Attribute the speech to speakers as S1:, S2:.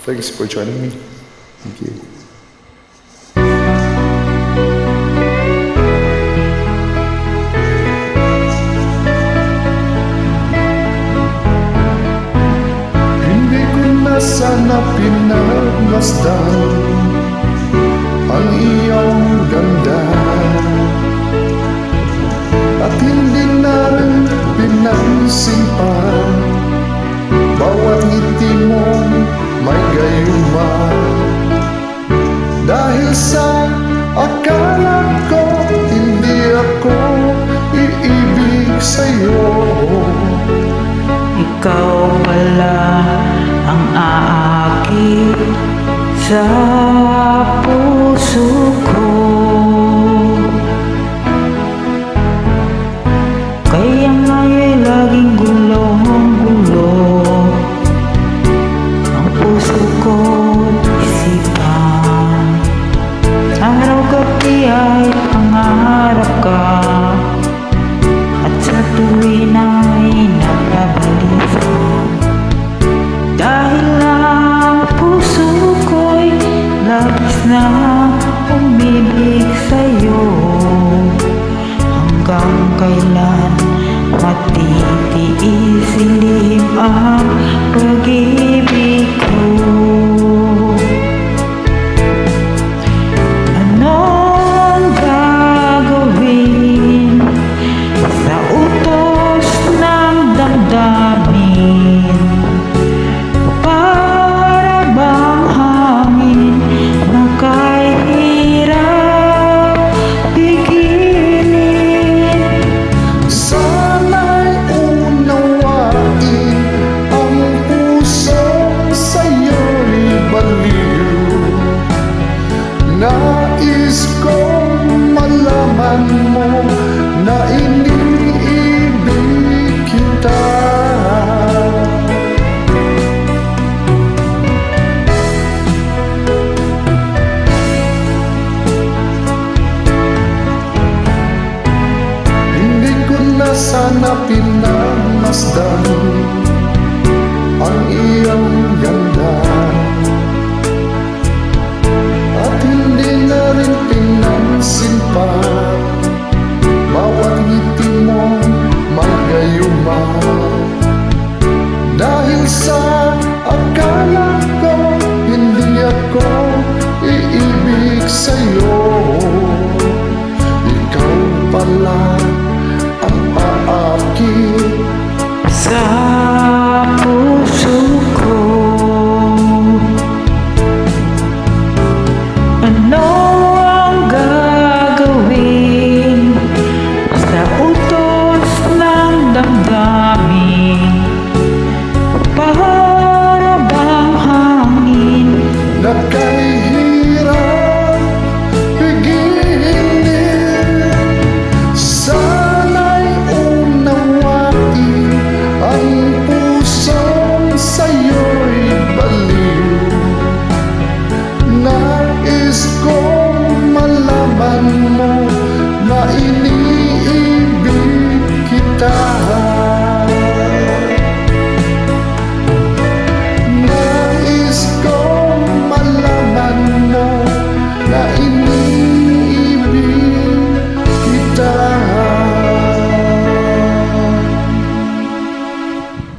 S1: Thanks for joining me. Thank you. Hindi ko na sana pinagmasdan ang iyong ganda, at hindi na rin pinansin pa bawat ngiti mong may gayuma. Dahil sa akala ko hindi ako iibig sa'yo,
S2: ikaw pala ang aakit sa puso ko. Kaya nga'y laging gulong-gulo ang puso ko't isipan. Araw-gabi ay pangarap ka, at sa tuwin ay nagbabalikan. Dahil ang puso ko'y labis na umibig sa'yo, hanggang kailan pati